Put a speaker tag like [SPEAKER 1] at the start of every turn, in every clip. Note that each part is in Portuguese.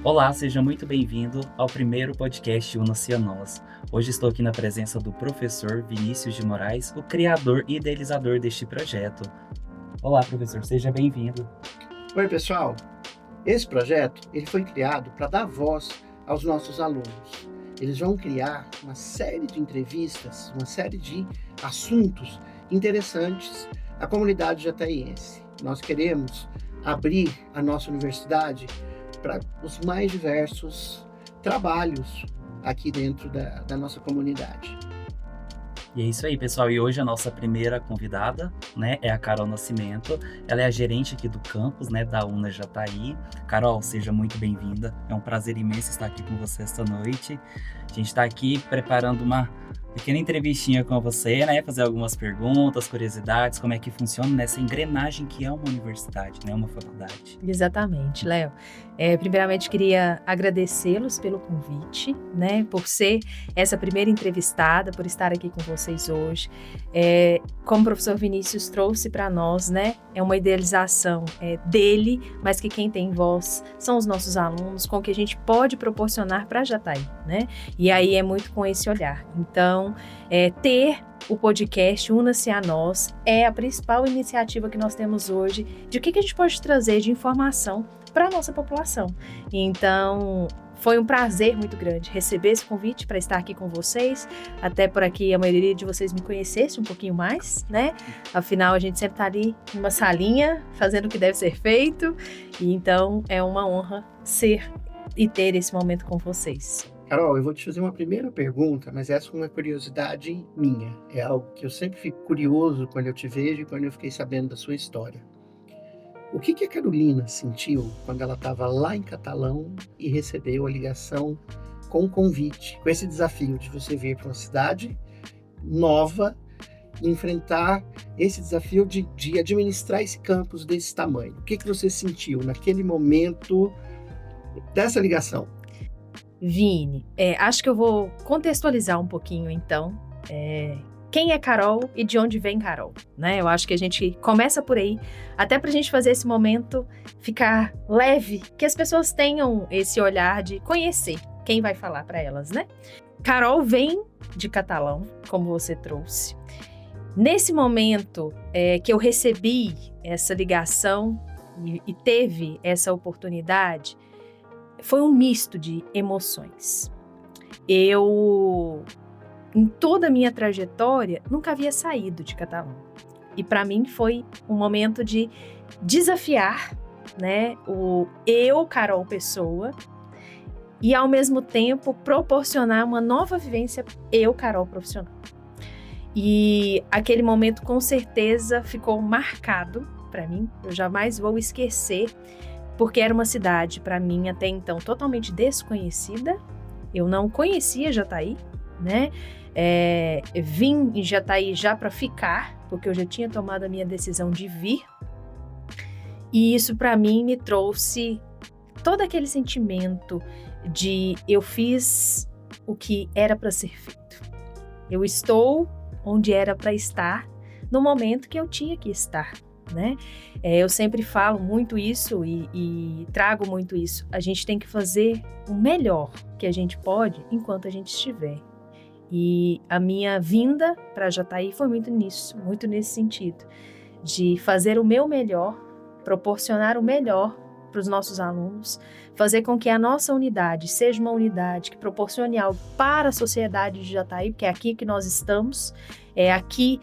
[SPEAKER 1] Olá, seja muito bem-vindo ao primeiro podcast Una-se a Nós. Hoje estou aqui na presença do professor Vinícius de Moraes, o criador e idealizador deste projeto. Olá, professor, seja bem-vindo.
[SPEAKER 2] Oi, pessoal. Esse projeto ele foi criado para dar voz aos nossos alunos. Eles vão criar uma série de entrevistas, uma série de assuntos interessantes à comunidade jataiense. Nós queremos abrir a nossa universidade para os mais diversos trabalhos aqui dentro da nossa comunidade.
[SPEAKER 1] E é isso aí, pessoal. E hoje a nossa primeira convidada, né, é a Carol Nascimento. Ela é a gerente aqui do campus, né, da Una Jataí. Carol, seja muito bem-vinda. É um prazer imenso estar aqui com você esta noite. A gente está aqui preparando uma pequena entrevistinha com você, né, fazer algumas perguntas, curiosidades, como é que funciona nessa engrenagem que é uma universidade, né, uma faculdade.
[SPEAKER 3] Exatamente, Léo. Primeiramente, queria agradecê-los pelo convite, né, por ser essa primeira entrevistada, por estar aqui com vocês hoje. Como o professor Vinícius trouxe para nós, né, é uma idealização dele, mas que quem tem voz são os nossos alunos, com o que a gente pode proporcionar para Jataí, né? E aí é muito com esse olhar. Então, ter o podcast Una-se a Nós é a principal iniciativa que nós temos hoje de o que a gente pode trazer de informação para a nossa população. Então, foi um prazer muito grande receber esse convite para estar aqui com vocês, até por aqui a maioria de vocês me conhecesse um pouquinho mais, né? Afinal, a gente sempre está ali numa salinha, fazendo o que deve ser feito, e então é uma honra ser e ter esse momento com vocês.
[SPEAKER 2] Carol, eu vou te fazer uma primeira pergunta, mas essa é uma curiosidade minha. É algo que eu sempre fico curioso quando eu te vejo e quando eu fiquei sabendo da sua história. O que a Carolina sentiu quando ela estava lá em Catalão e recebeu a ligação com o convite, com esse desafio de você vir para uma cidade nova e enfrentar esse desafio de administrar esse campus desse tamanho? O que você sentiu naquele momento dessa ligação?
[SPEAKER 3] Vini, acho que eu vou contextualizar um pouquinho, então, quem é Carol e de onde vem Carol, né? Eu acho que a gente começa por aí, até pra gente fazer esse momento ficar leve, que as pessoas tenham esse olhar de conhecer quem vai falar para elas, né? Carol vem de Catalão, como você trouxe. Nesse momento que eu recebi essa ligação e teve essa oportunidade, foi um misto de emoções. Eu, em toda a minha trajetória, nunca havia saído de Catalão. E para mim foi um momento de desafiar, né, Carol Pessoa, e ao mesmo tempo proporcionar uma nova vivência, Carol Profissional. E aquele momento com certeza ficou marcado para mim, eu jamais vou esquecer, porque era uma cidade, para mim, até então, totalmente desconhecida. Eu não conhecia Jataí, né? Vim em Jataí já para ficar, porque eu já tinha tomado a minha decisão de vir. E isso, para mim, me trouxe todo aquele sentimento de eu fiz o que era para ser feito. Eu estou onde era para estar, no momento que eu tinha que estar, né? Eu sempre falo muito isso e trago muito isso. A gente tem que fazer o melhor que a gente pode enquanto a gente estiver. E a minha vinda para Jataí foi muito nisso, muito nesse sentido, de fazer o meu melhor, proporcionar o melhor para os nossos alunos, fazer com que a nossa unidade seja uma unidade que proporcione algo para a sociedade de Jataí, porque é aqui que nós estamos, é aqui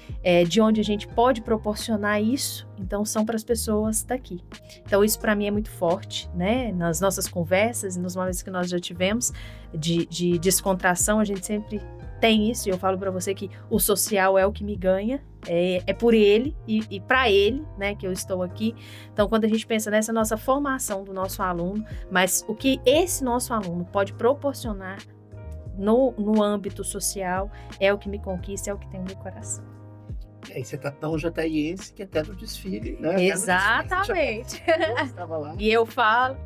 [SPEAKER 3] de onde a gente pode proporcionar isso, então são para as pessoas daqui. Então isso para mim é muito forte, né? Nas nossas conversas e nos momentos que nós já tivemos de descontração, a gente sempre tem isso, e eu falo para você que o social é o que me ganha, é por ele e para ele, né, que eu estou aqui. Então, quando a gente pensa nessa nossa formação do nosso aluno, mas o que esse nosso aluno pode proporcionar no âmbito social é o que me conquista, é o que tem no meu coração.
[SPEAKER 2] E você tá tão jataiense que até no desfile, né?
[SPEAKER 3] Exatamente.
[SPEAKER 2] Estava lá.
[SPEAKER 3] E eu falo...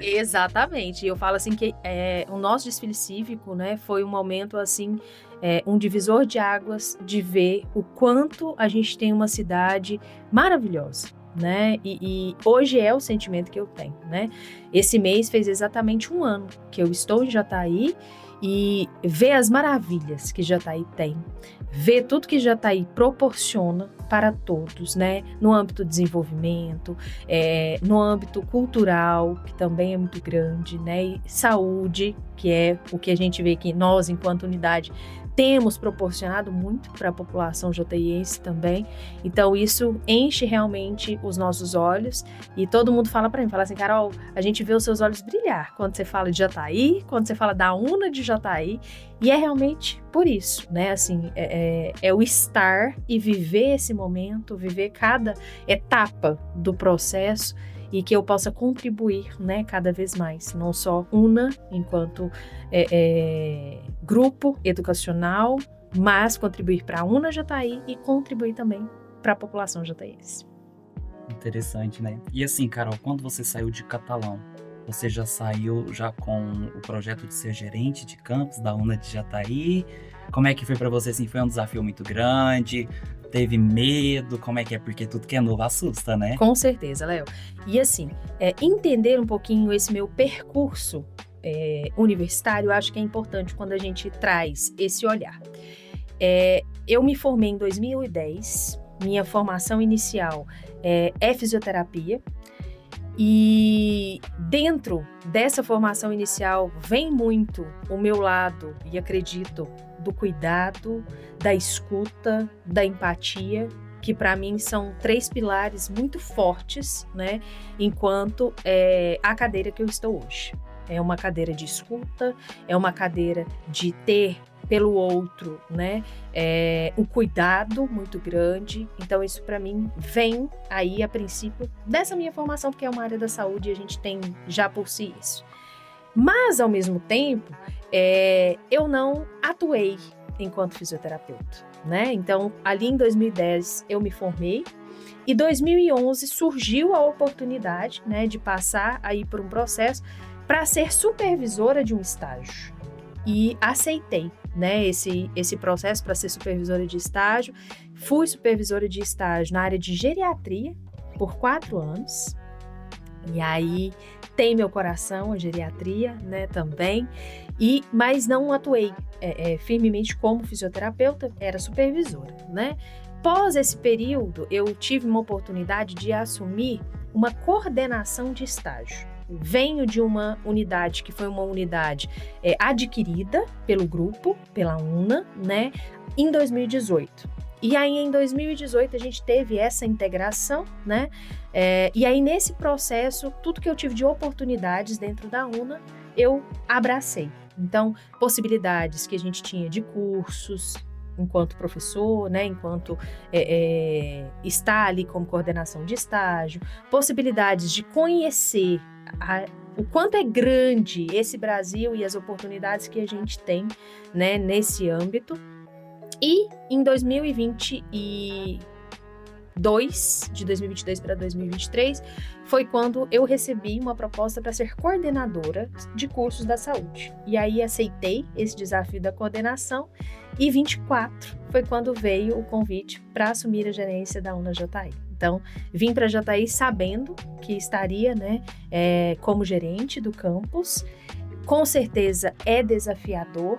[SPEAKER 3] Exatamente, eu falo assim que o nosso desfile cívico, né, foi um momento assim, um divisor de águas de ver o quanto a gente tem uma cidade maravilhosa, né? E hoje é o sentimento que eu tenho, né? Esse mês fez exatamente 1 ano que eu estou em Jataí e ver as maravilhas que Jataí tem, ver tudo que Jataí proporciona para todos, né? No âmbito do desenvolvimento, no âmbito cultural, que também é muito grande, né? E saúde, que é o que a gente vê que nós, enquanto unidade, temos proporcionado muito para a população jataiense também. Então isso enche realmente os nossos olhos e todo mundo fala para mim, fala assim, Carol, a gente vê os seus olhos brilhar quando você fala de Jataí, quando você fala da UNA de Jataí, e é realmente por isso, né? Assim, é o estar e viver esse momento, viver cada etapa do processo e que eu possa contribuir, né, cada vez mais, não só UNA enquanto grupo educacional, mas contribuir para a UNA Jataí e contribuir também para a população jataiense.
[SPEAKER 1] Interessante, né? E assim, Carol, quando você saiu de Catalão, você já saiu com o projeto de ser gerente de campus da UNA de Jataí? Como é que foi para você, assim, foi um desafio muito grande? Teve medo? Como é que é? Porque tudo que é novo assusta, né?
[SPEAKER 3] Com certeza, Léo. E assim, entender um pouquinho esse meu percurso universitário, eu acho que é importante quando a gente traz esse olhar. Eu me formei em 2010, minha formação inicial é fisioterapia, e dentro dessa formação inicial vem muito o meu lado, e acredito, do cuidado, da escuta, da empatia, que para mim são 3 pilares muito fortes, né, enquanto a cadeira que eu estou hoje. É uma cadeira de escuta, é uma cadeira de ter pelo outro, né, o cuidado muito grande. Então isso para mim vem aí a princípio dessa minha formação, porque é uma área da saúde e a gente tem já por si isso. Mas ao mesmo tempo, eu não atuei enquanto fisioterapeuta, né? Então ali em 2010 eu me formei e 2011 surgiu a oportunidade, né, de passar aí por um processo para ser supervisora de um estágio. E aceitei, né, esse processo para ser supervisora de estágio. Fui supervisora de estágio na área de geriatria por 4 anos. E aí tem meu coração a geriatria, né, também. Mas não atuei firmemente como fisioterapeuta, era supervisora, né? Pós esse período, eu tive uma oportunidade de assumir uma coordenação de estágio. Venho de uma unidade que foi uma unidade adquirida pelo grupo, pela UNA, né, em 2018. E aí, em 2018, a gente teve essa integração, né? E aí, nesse processo, tudo que eu tive de oportunidades dentro da UNA, eu abracei. Então, possibilidades que a gente tinha de cursos, enquanto professor, né, enquanto está ali como coordenação de estágio, possibilidades de conhecer o quanto é grande esse Brasil e as oportunidades que a gente tem, né, nesse âmbito. E em 2022, de 2022 para 2023, foi quando eu recebi uma proposta para ser coordenadora de cursos da saúde. E aí aceitei esse desafio da coordenação e 24 foi quando veio o convite para assumir a gerência da UNA Jataí. Então, vim para Jataí sabendo que estaria, né, como gerente do campus. Com certeza é desafiador,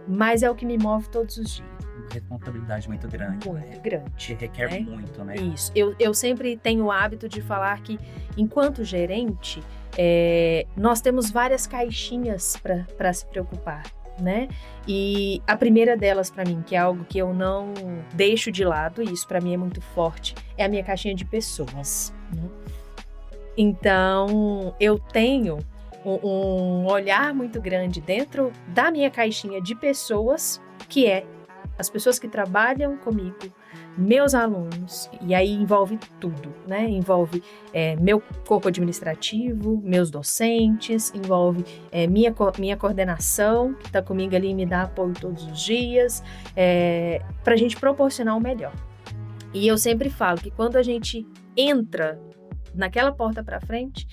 [SPEAKER 3] mas é o que me move todos os dias.
[SPEAKER 1] Responsabilidade muito grande.
[SPEAKER 3] Muito grande.
[SPEAKER 1] Que requer muito, né?
[SPEAKER 3] Isso. Eu sempre tenho o hábito de falar que, enquanto gerente, nós temos várias caixinhas para se preocupar, né? E a primeira delas, para mim, que é algo que eu não deixo de lado, e isso para mim é muito forte, é a minha caixinha de pessoas, né? Então, eu tenho um olhar muito grande dentro da minha caixinha de pessoas, que é as pessoas que trabalham comigo, meus alunos, e aí envolve tudo, né? Envolve meu corpo administrativo, meus docentes, envolve minha coordenação, que está comigo ali e me dá apoio todos os dias, para a gente proporcionar o melhor. E eu sempre falo que quando a gente entra naquela porta para frente,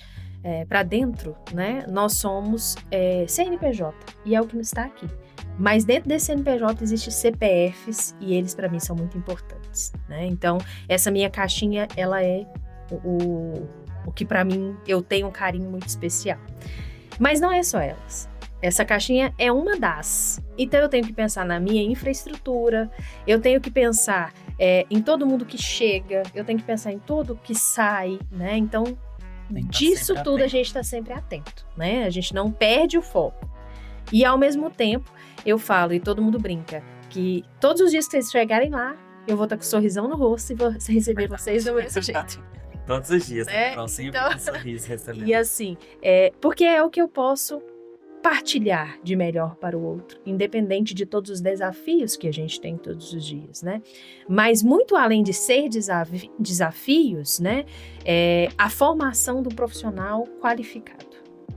[SPEAKER 3] para dentro, né? Nós somos CNPJ, e é o que está aqui. Mas dentro desse CNPJ existem CPFs e eles para mim são muito importantes, né? Então, essa minha caixinha, ela é o que para mim eu tenho um carinho muito especial. Mas não é só elas. Essa caixinha é uma das. Então eu tenho que pensar na minha infraestrutura, eu tenho que pensar em todo mundo que chega, eu tenho que pensar em todo que sai, né? Então, disso tudo a gente está sempre atento, né? A gente não perde o foco. E ao mesmo tempo, eu falo, e todo mundo brinca, que todos os dias que vocês chegarem lá, eu vou estar com um sorrisão no rosto e vou receber vocês do mesmo jeito.
[SPEAKER 1] Todos os dias, né? Sempre com um sorriso recebendo. E
[SPEAKER 3] assim, porque é o que eu posso partilhar de melhor para o outro, independente de todos os desafios que a gente tem todos os dias, né? Mas muito além de ser desafios, né? A formação do profissional qualificado.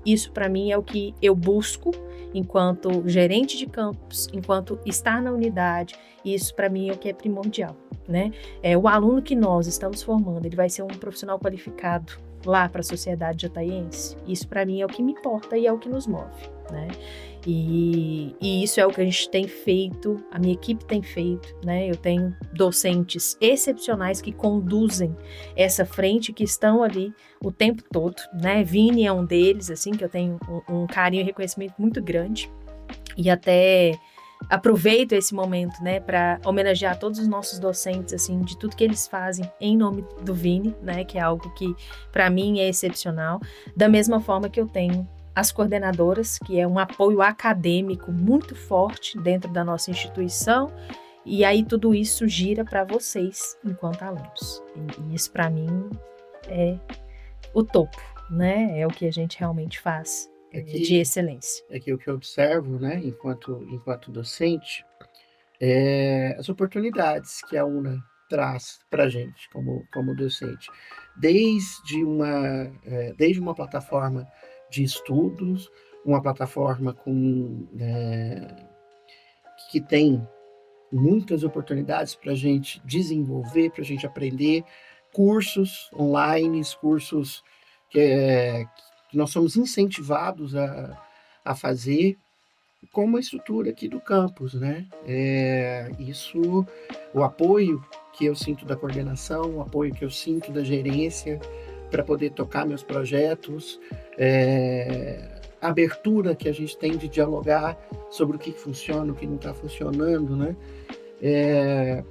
[SPEAKER 3] Isso para mim é o que eu busco enquanto gerente de campus, enquanto estar na unidade. Isso para mim é o que é primordial, né? O aluno que nós estamos formando, ele vai ser um profissional qualificado lá para a sociedade jataiense. Isso para mim é o que me importa e é o que nos move, né? E isso é o que a gente tem feito, a minha equipe tem feito, né? Eu tenho docentes excepcionais que conduzem essa frente, que estão ali o tempo todo, né? Vini é um deles, assim, que eu tenho um carinho e reconhecimento muito grande. E até aproveito esse momento, né, para homenagear todos os nossos docentes, assim, de tudo que eles fazem em nome do Vini, né, que é algo que para mim é excepcional. Da mesma forma que eu tenho as coordenadoras, que é um apoio acadêmico muito forte dentro da nossa instituição, e aí tudo isso gira para vocês enquanto alunos. E isso para mim é o topo, né, é o que a gente realmente faz. De excelência.
[SPEAKER 2] É que o que eu observo, né, enquanto docente, as oportunidades que a UNA traz para a gente como docente. Desde uma plataforma de estudos, uma plataforma que tem muitas oportunidades para a gente desenvolver, para a gente aprender, cursos online, cursos que nós somos incentivados a fazer, como a estrutura aqui do campus, né? O apoio que eu sinto da coordenação, o apoio que eu sinto da gerência para poder tocar meus projetos, a abertura que a gente tem de dialogar sobre o que funciona, o que não está funcionando, né?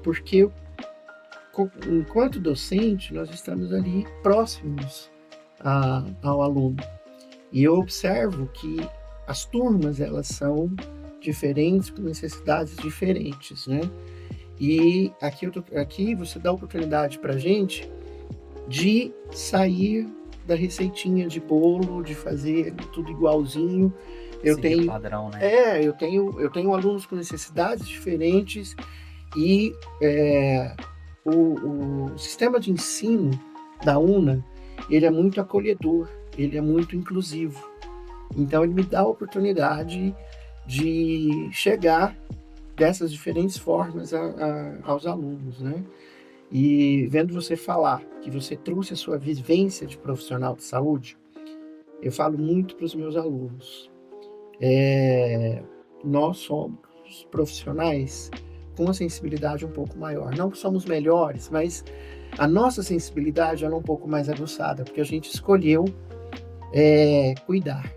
[SPEAKER 2] Porque enquanto docente, nós estamos ali próximos ao aluno. E eu observo que as turmas, elas são diferentes, com necessidades diferentes, né? E aqui você dá oportunidade para a gente de sair da receitinha de bolo, de fazer tudo igualzinho. Eu tenho
[SPEAKER 1] padrão, né?
[SPEAKER 2] Eu tenho alunos com necessidades diferentes e o sistema de ensino da UNA, ele é muito acolhedor, ele é muito inclusivo. Então, ele me dá a oportunidade de chegar dessas diferentes formas aos alunos, né? E vendo você falar que você trouxe a sua vivência de profissional de saúde, eu falo muito para os meus alunos. Nós somos profissionais com uma sensibilidade um pouco maior. Não que somos melhores, mas a nossa sensibilidade é um pouco mais aguçada, porque a gente escolheu cuidar.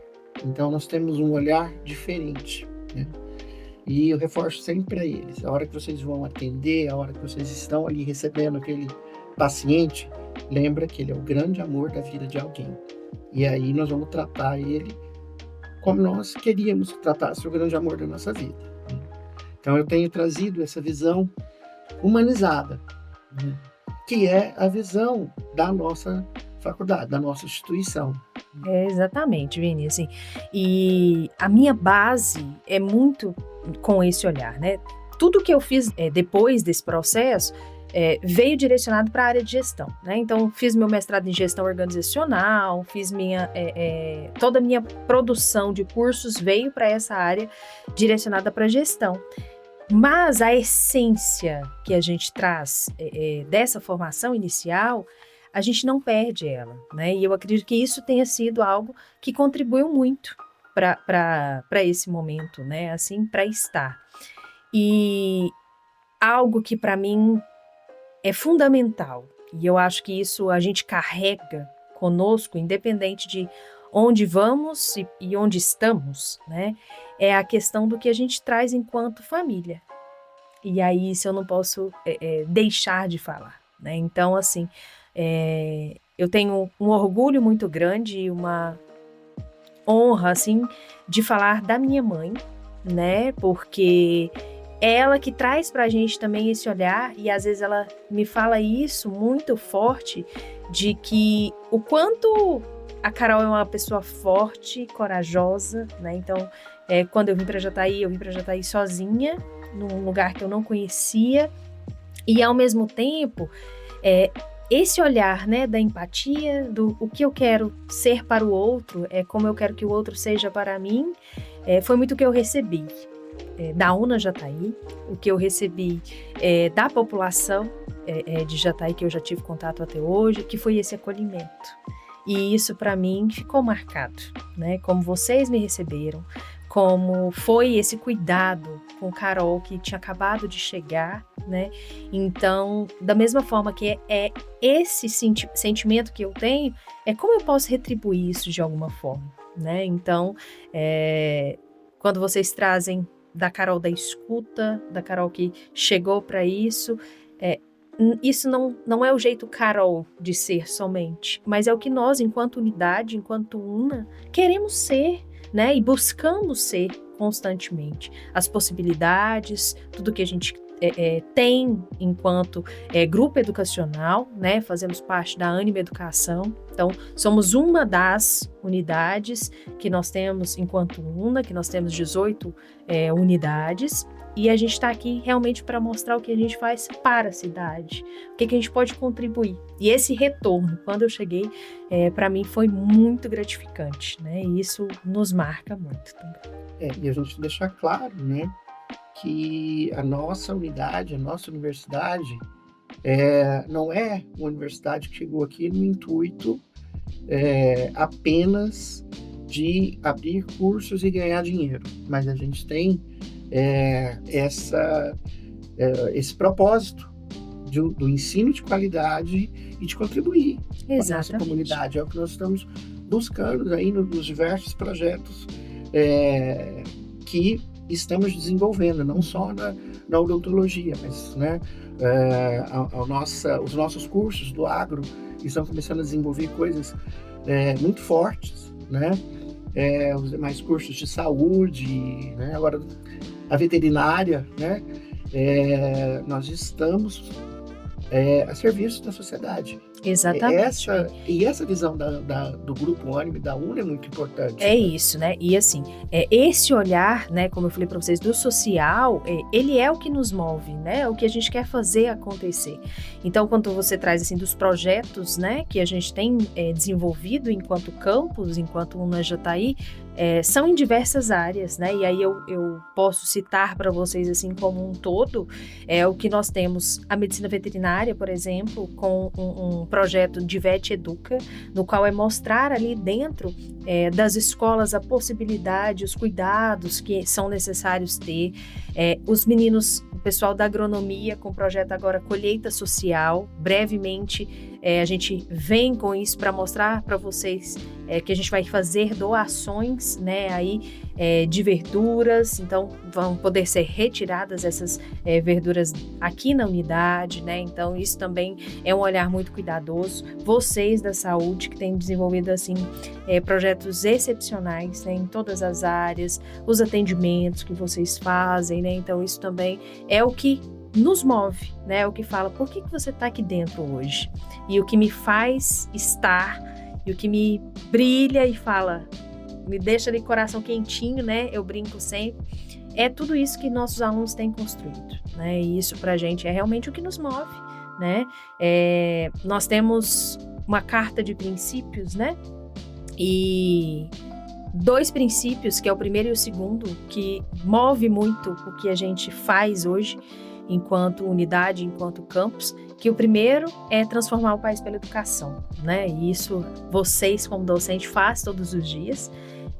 [SPEAKER 2] Então, nós temos um olhar diferente, né? E eu reforço sempre para eles, a hora que vocês vão atender, a hora que vocês estão ali recebendo aquele paciente, lembra que ele é o grande amor da vida de alguém. E aí nós vamos tratar ele como nós queríamos que tratasse o grande amor da nossa vida, né? Então, eu tenho trazido essa visão humanizada, né? Que é a visão da nossa faculdade, da nossa instituição.
[SPEAKER 3] Exatamente, Vini, assim, e a minha base é muito com esse olhar, né? Tudo que eu fiz depois desse processo veio direcionado para a área de gestão, né? Então, fiz meu mestrado em gestão organizacional, fiz toda a minha produção de cursos veio para essa área direcionada para gestão. Mas a essência que a gente traz dessa formação inicial, a gente não perde ela, né? E eu acredito que isso tenha sido algo que contribuiu muito para esse momento, né? Assim, para estar. E algo que para mim é fundamental, E eu acho que isso a gente carrega conosco, independente de onde vamos e onde estamos, né? É a questão do que a gente traz enquanto família. E aí isso eu não posso deixar de falar, né? Então, assim, eu tenho um orgulho muito grande e uma honra, assim, de falar da minha mãe, né? Porque é ela que traz pra gente também esse olhar e às vezes ela me fala isso muito forte de que o quanto a Carol é uma pessoa forte, corajosa, né? Então, quando eu vim para Jataí sozinha, num lugar que eu não conhecia e ao mesmo tempo esse olhar, né, da empatia, do o que eu quero ser para o outro, como eu quero que o outro seja para mim, foi muito o que eu recebi da UNA Jataí, o que eu recebi da população de Jataí, que eu já tive contato até hoje, que foi esse acolhimento. E isso para mim ficou marcado, né? Como vocês me receberam, como foi esse cuidado com Carol, que tinha acabado de chegar, né? Então, da mesma forma que é esse sentimento que eu tenho, como eu posso retribuir isso de alguma forma, né? Então, quando vocês trazem da Carol da escuta, da Carol que chegou para isso, isso não é o jeito Carol de ser somente, mas é o que nós, enquanto unidade, enquanto UNA, queremos ser, né? E buscamos ser constantemente. As possibilidades, tudo que a gente tem enquanto grupo educacional, né? Fazemos parte da Anima Educação. Então, somos uma das unidades que nós temos enquanto UNA, que nós temos 18 unidades. E a gente está aqui realmente para mostrar o que a gente faz para a cidade, o que a gente pode contribuir. E esse retorno, quando eu cheguei, para mim foi muito gratificante, né? E isso nos marca muito também.
[SPEAKER 2] E a gente deixar claro, né, que a nossa unidade, a nossa universidade, não é uma universidade que chegou aqui no intuito apenas de abrir cursos e ganhar dinheiro, mas a gente tem esse propósito do ensino de qualidade e de contribuir com a nossa comunidade. É o que nós estamos buscando aí nos diversos projetos que estamos desenvolvendo, não só na odontologia, mas, né, os nossos cursos do agro estão começando a desenvolver coisas muito fortes, né? Os demais cursos de saúde, né? Agora a veterinária, né? Nós estamos a serviço da sociedade.
[SPEAKER 3] Exatamente.
[SPEAKER 2] Essa visão do Grupo Anima e da UNA é muito importante.
[SPEAKER 3] Isso, né? E assim, esse olhar, né, como eu falei para vocês, do social, ele é o que nos move, né? É o que a gente quer fazer acontecer. Então, quando você traz, assim, dos projetos, né, que a gente tem desenvolvido enquanto campus, enquanto UNA Jataí, são em diversas áreas, né? E aí eu posso citar para vocês, assim, como um todo, o que nós temos a medicina veterinária, por exemplo, com um projeto de Vet Educa, no qual mostrar ali dentro das escolas a possibilidade, os cuidados que são necessários ter, os meninos, o pessoal da agronomia com o projeto agora Colheita Social, brevemente a gente vem com isso para mostrar para vocês que a gente vai fazer doações, né, aí, de verduras, então vão poder ser retiradas essas verduras aqui na unidade, né, então isso também é um olhar muito cuidadoso. Vocês da saúde que têm desenvolvido, assim, projetos excepcionais, né, em todas as áreas, os atendimentos que vocês fazem, né, então isso também é o que nos move, né, o que fala, por que você está aqui dentro hoje? E o que me faz estar, e o que me brilha e fala, me deixa ali coração quentinho, né, eu brinco sempre, é tudo isso que nossos alunos têm construído, né, e isso pra gente é realmente o que nos move, né, nós temos uma carta de princípios, né, e 2 princípios, que é o primeiro e o segundo, que move muito o que a gente faz hoje, enquanto unidade, enquanto campus, que o primeiro é transformar o país pela educação, né? E isso vocês, como docente, faz todos os dias,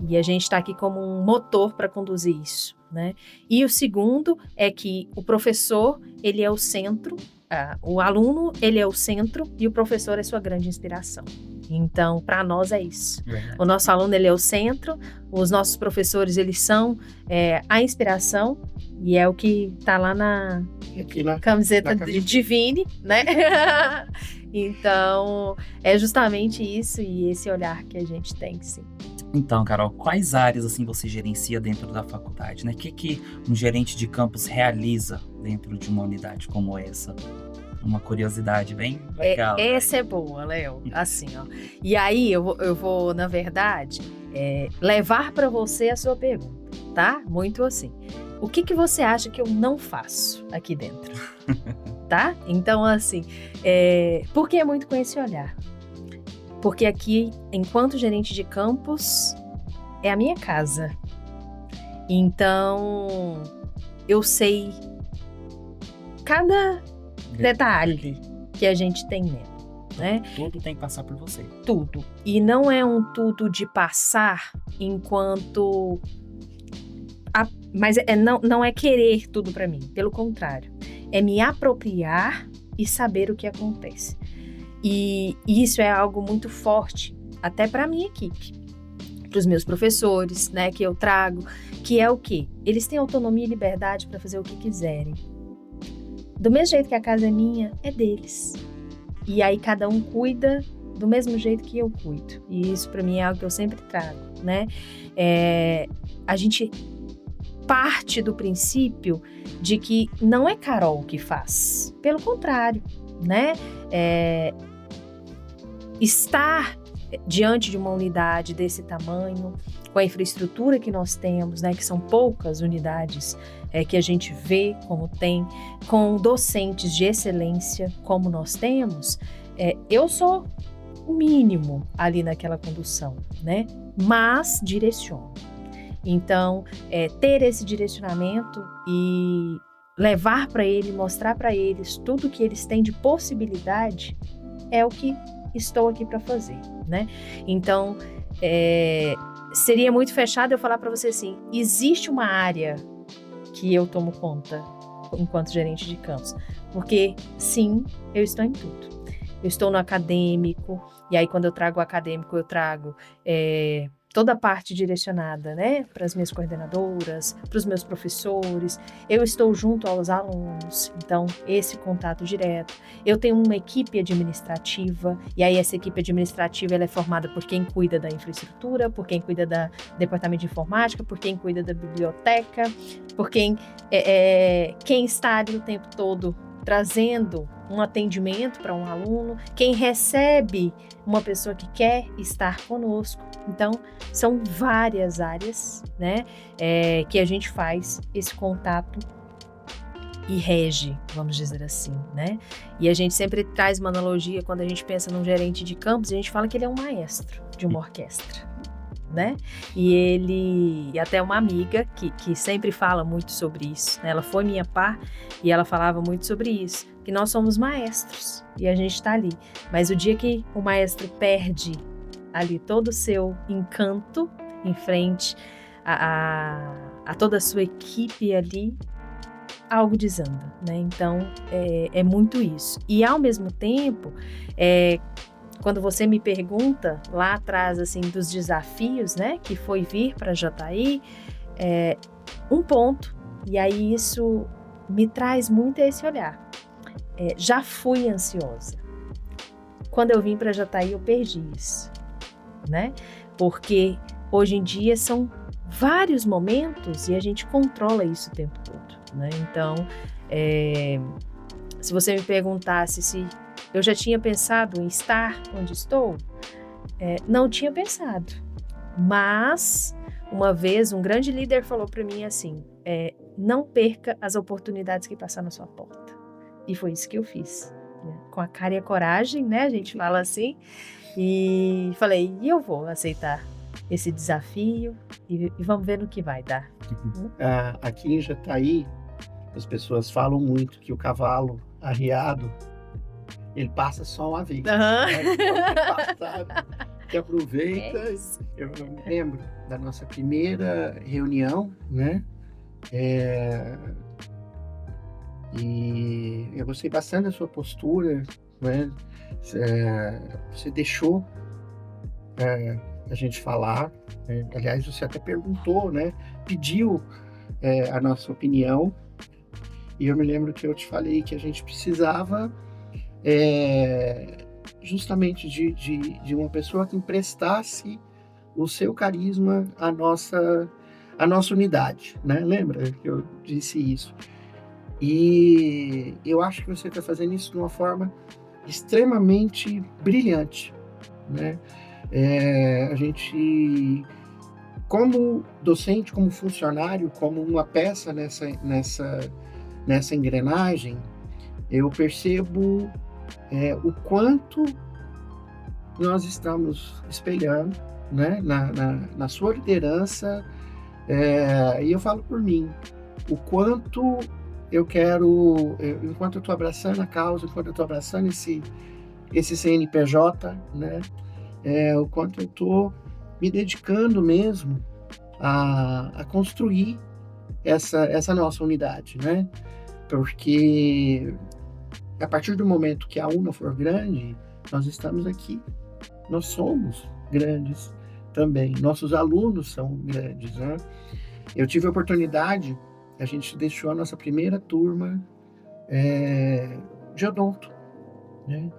[SPEAKER 3] e a gente está aqui como um motor para conduzir isso, né? E o segundo é que o professor, ele é o centro, o aluno, ele é o centro e o professor é sua grande inspiração. Então, para nós é isso.
[SPEAKER 1] Verdade.
[SPEAKER 3] O nosso aluno, ele é o centro, os nossos professores, eles são a inspiração, e é o que está lá na camiseta de Divine, né? Então, é justamente isso e esse olhar que a gente tem, sim.
[SPEAKER 1] Então, Carol, quais áreas assim você gerencia dentro da faculdade, né? O que um gerente de campus realiza dentro de uma unidade como essa? Uma curiosidade bem legal.
[SPEAKER 3] Essa é boa, Léo. Assim, ó. E aí, eu vou na verdade, levar para você a sua pergunta, tá? Muito assim. O que você acha que eu não faço aqui dentro? Tá? Então, assim, por que é muito com esse olhar? Porque aqui, enquanto gerente de campus, é a minha casa. Então, eu sei cada detalhe que a gente tem nela, né?
[SPEAKER 1] Tudo tem que passar por você.
[SPEAKER 3] Tudo. E não é um tudo de passar enquanto... Mas não é querer tudo para mim. Pelo contrário. É me apropriar e saber o que acontece. E isso é algo muito forte, até para a minha equipe, para os meus professores, né, que eu trago, que é o quê? Eles têm autonomia e liberdade para fazer o que quiserem. Do mesmo jeito que a casa é minha, é deles. E aí cada um cuida do mesmo jeito que eu cuido. E isso para mim é algo que eu sempre trago, né? A gente parte do princípio de que não é Carol que faz. Pelo contrário, né? Estar diante de uma unidade desse tamanho, com a infraestrutura que nós temos, né, que são poucas unidades que a gente vê como tem, com docentes de excelência como nós temos, eu sou o mínimo ali naquela condução, né? Mas direciono. Então, ter esse direcionamento e levar para ele, mostrar para eles tudo que eles têm de possibilidade é o que estou aqui para fazer, né? Então, seria muito fechado eu falar para você assim, existe uma área que eu tomo conta enquanto gerente de campus, porque sim, eu estou em tudo. Eu estou no acadêmico, e aí quando eu trago o acadêmico, eu trago toda a parte direcionada, né, para as minhas coordenadoras, para os meus professores. Eu estou junto aos alunos, então esse contato direto. Eu tenho uma equipe administrativa, e aí essa equipe administrativa ela é formada por quem cuida da infraestrutura, por quem cuida do departamento de informática, por quem cuida da biblioteca, por quem está ali o tempo todo trazendo um atendimento para um aluno, quem recebe uma pessoa que quer estar conosco. Então, são várias áreas, né, que a gente faz esse contato e rege, vamos dizer assim, né? E a gente sempre traz uma analogia quando a gente pensa num gerente de campus, a gente fala que ele é um maestro de uma orquestra, né? E até uma amiga que sempre fala muito sobre isso, né? Ela foi minha par e ela falava muito sobre isso, que nós somos maestros e a gente está ali. Mas o dia que o maestro perde ali todo o seu encanto em frente a toda a sua equipe ali, algo desanda, né? Então, é muito isso. E, ao mesmo tempo, quando você me pergunta lá atrás, assim, dos desafios, né? Que foi vir para a JI, um ponto, e aí isso me traz muito esse olhar. Já fui ansiosa. Quando eu vim para a JI, eu perdi isso, né? Porque hoje em dia são vários momentos e a gente controla isso o tempo todo, né? Então, se você me perguntasse se eu já tinha pensado em estar onde estou, não tinha pensado. Mas, uma vez, um grande líder falou para mim assim, não perca as oportunidades que passar na sua porta. E foi isso que eu fiz, né? Com a cara e a coragem, né? A gente fala assim. E falei, e eu vou aceitar esse desafio e vamos ver no que vai dar.
[SPEAKER 2] Aqui em Jataí, as pessoas falam muito que o cavalo arriado, ele passa só uma vez. Que aproveita. Eu me lembro da nossa primeira reunião, né? E eu gostei bastante da sua postura, né? Você deixou a gente falar, né? Aliás, você até perguntou, né? Pediu a nossa opinião, e eu me lembro que eu te falei que a gente precisava justamente de uma pessoa que emprestasse o seu carisma à nossa unidade, né? Lembra que eu disse isso? E eu acho que você está fazendo isso de uma forma extremamente brilhante, né? A gente, como docente, como funcionário, como uma peça nessa engrenagem, eu percebo o quanto nós estamos espelhando, né, na sua liderança, e eu falo por mim, o quanto eu quero, enquanto eu estou abraçando a causa, enquanto eu estou abraçando esse CNPJ, né, o quanto eu estou me dedicando mesmo a construir essa nossa unidade, né? Porque a partir do momento que a UNA for grande, nós estamos aqui, nós somos grandes também, nossos alunos são grandes, né? Eu tive a oportunidade, a gente deixou a nossa primeira turma de odonto, né?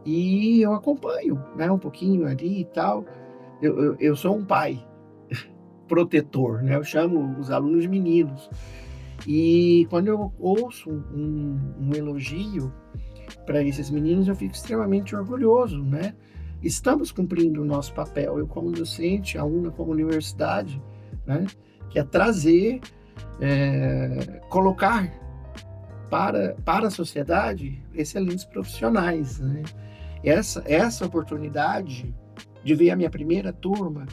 [SPEAKER 2] E eu acompanho, né, um pouquinho ali e tal. Eu sou um pai protetor, né? Eu chamo os alunos de meninos. E quando eu ouço um elogio para esses meninos, eu fico extremamente orgulhoso, né? Estamos cumprindo o nosso papel, eu como docente, a UNA como universidade, né? Que é trazer, colocar para a sociedade excelentes profissionais, né? Essa oportunidade de ver a minha primeira turma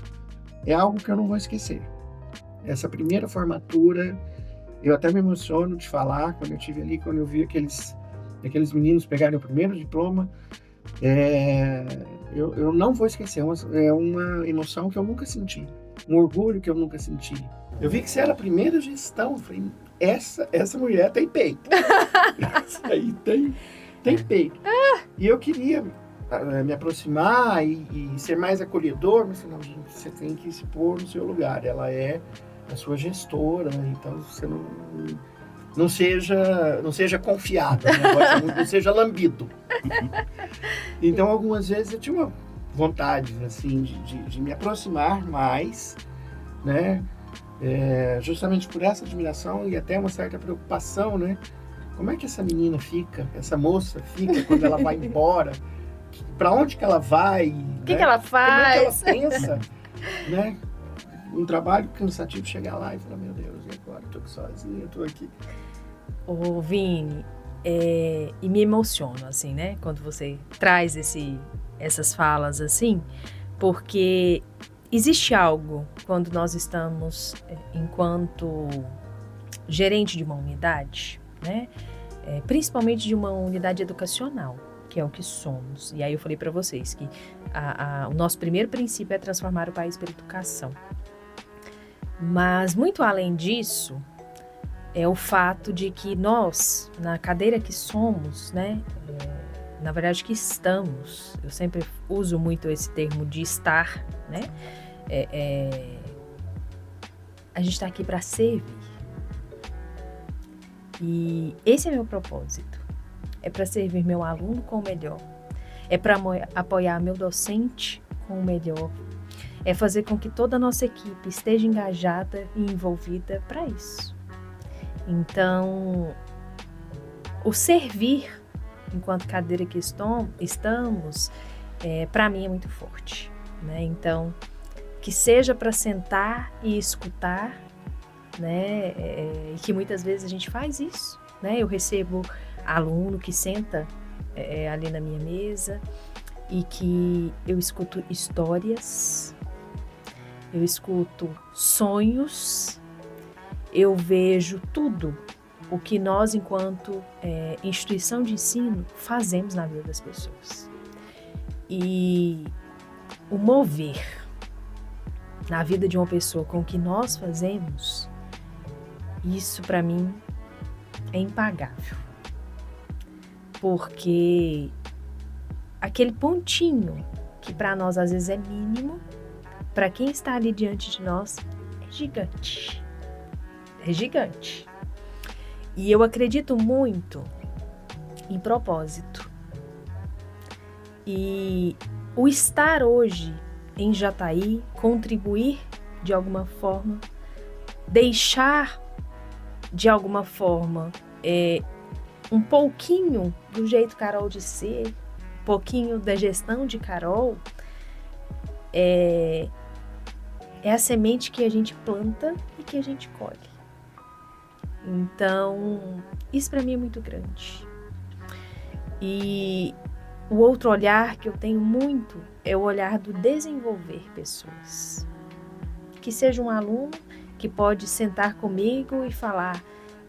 [SPEAKER 2] é algo que eu não vou esquecer. Essa primeira formatura, eu até me emociono de falar, quando eu estive ali, quando eu vi aqueles meninos pegarem o primeiro diploma, eu não vou esquecer, é uma emoção que eu nunca senti, um orgulho que eu nunca senti. Eu vi que você era a primeira gestão, eu falei, essa mulher tem peito. Essa aí tem peito. E eu queria me aproximar e ser mais acolhedor, mas não, gente, você tem que se pôr no seu lugar. Ela é a sua gestora, então você não seja confiado, né? Não seja lambido. Então, algumas vezes eu tinha uma vontade assim, de me aproximar mais, né? Justamente por essa admiração e até uma certa preocupação, né? Como é que essa menina fica, essa moça fica quando ela vai embora? Para onde que ela vai?
[SPEAKER 3] O que ela faz?
[SPEAKER 2] Como é que ela pensa? Né? Um trabalho cansativo, chegar lá e falar, meu Deus, e agora? Estou sozinha, estou aqui.
[SPEAKER 3] Ô, Vini, e me emociono, assim, né? Quando você traz essas falas, assim, porque existe algo quando nós estamos, enquanto gerente de uma unidade, né? Principalmente de uma unidade educacional, que é o que somos. E aí eu falei para vocês que o nosso primeiro princípio é transformar o país pela educação. Mas, muito além disso, é o fato de que nós, na cadeira que somos, né, na verdade que estamos, eu sempre uso muito esse termo de estar, né, a gente está aqui para servir. E esse é meu propósito, é para servir meu aluno com o melhor, é para apoiar meu docente com o melhor, é fazer com que toda a nossa equipe esteja engajada e envolvida para isso. Então, o servir, enquanto cadeira que estamos, para mim é muito forte, né? Então, que seja para sentar e escutar, né? E que muitas vezes a gente faz isso, né? Eu recebo aluno que senta ali na minha mesa e que eu escuto histórias, eu escuto sonhos, eu vejo tudo o que nós, enquanto instituição de ensino, fazemos na vida das pessoas. E o mover na vida de uma pessoa com o que nós fazemos, isso para mim é impagável. Porque aquele pontinho que para nós às vezes é mínimo, para quem está ali diante de nós é gigante. É gigante. E eu acredito muito em propósito. E o estar hoje em Jataí, contribuir de alguma forma, deixar de alguma forma um pouquinho do jeito Carol de ser, um pouquinho da gestão de Carol, é a semente que a gente planta e que a gente colhe. Então, isso para mim é muito grande. E o outro olhar que eu tenho muito é o olhar do desenvolver pessoas. Que seja um aluno que pode sentar comigo e falar: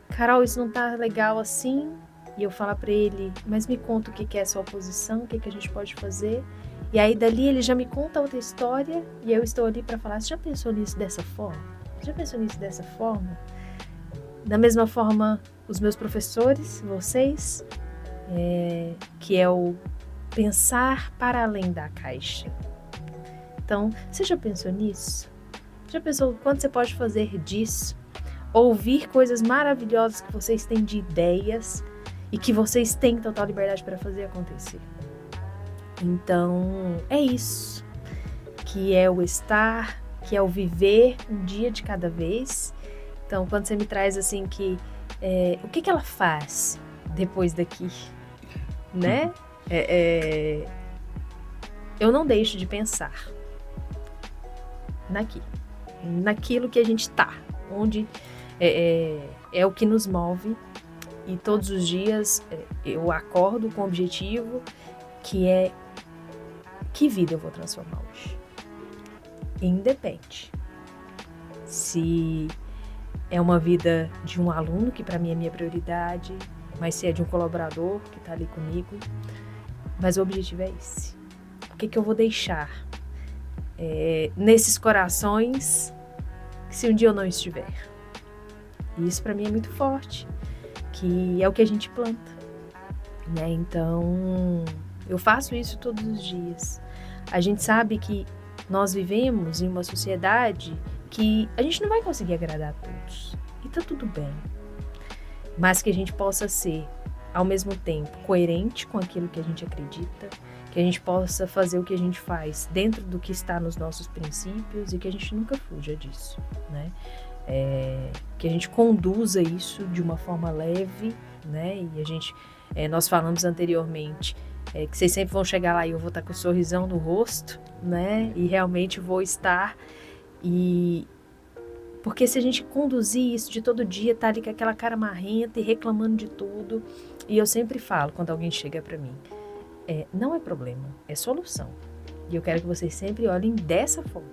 [SPEAKER 3] Carol, isso não tá legal assim. E eu falar para ele: mas me conta o que é a sua posição, o que a gente pode fazer. E aí dali ele já me conta outra história e eu estou ali para falar: você já pensou nisso dessa forma? Você já pensou nisso dessa forma? Da mesma forma, os meus professores, vocês, que é o pensar para além da caixa. Então, você já pensou nisso? Já pensou o quanto você pode fazer disso? Ouvir coisas maravilhosas que vocês têm de ideias e que vocês têm total liberdade para fazer acontecer. Então, é isso. Que é o estar, que é o viver um dia de cada vez. Então, quando você me traz assim que... o que ela faz depois daqui? Né? Eu não deixo de pensar naquilo que a gente tá, onde é o que nos move, e todos os dias eu acordo com o objetivo que é: que vida eu vou transformar hoje? Independe se é uma vida de um aluno, que para mim é minha prioridade, mas se é de um colaborador que está ali comigo, mas o objetivo é esse. O que eu vou deixar nesses corações se um dia eu não estiver? E isso para mim é muito forte, que é o que a gente planta, né? Então, eu faço isso todos os dias. A gente sabe que nós vivemos em uma sociedade que a gente não vai conseguir agradar a todos, e tá tudo bem, mas que a gente possa ser, ao mesmo tempo, coerente com aquilo que a gente acredita, que a gente possa fazer o que a gente faz dentro do que está nos nossos princípios e que a gente nunca fuja disso, né? Que a gente conduza isso de uma forma leve, né? E a gente, nós falamos anteriormente, que vocês sempre vão chegar lá e eu vou estar com um sorrisão no rosto, né? E realmente vou estar. E porque se a gente conduzir isso de todo dia, tá ali com aquela cara marrenta e reclamando de tudo, e eu sempre falo quando alguém chega para mim, não é problema, é solução. E eu quero que vocês sempre olhem dessa forma,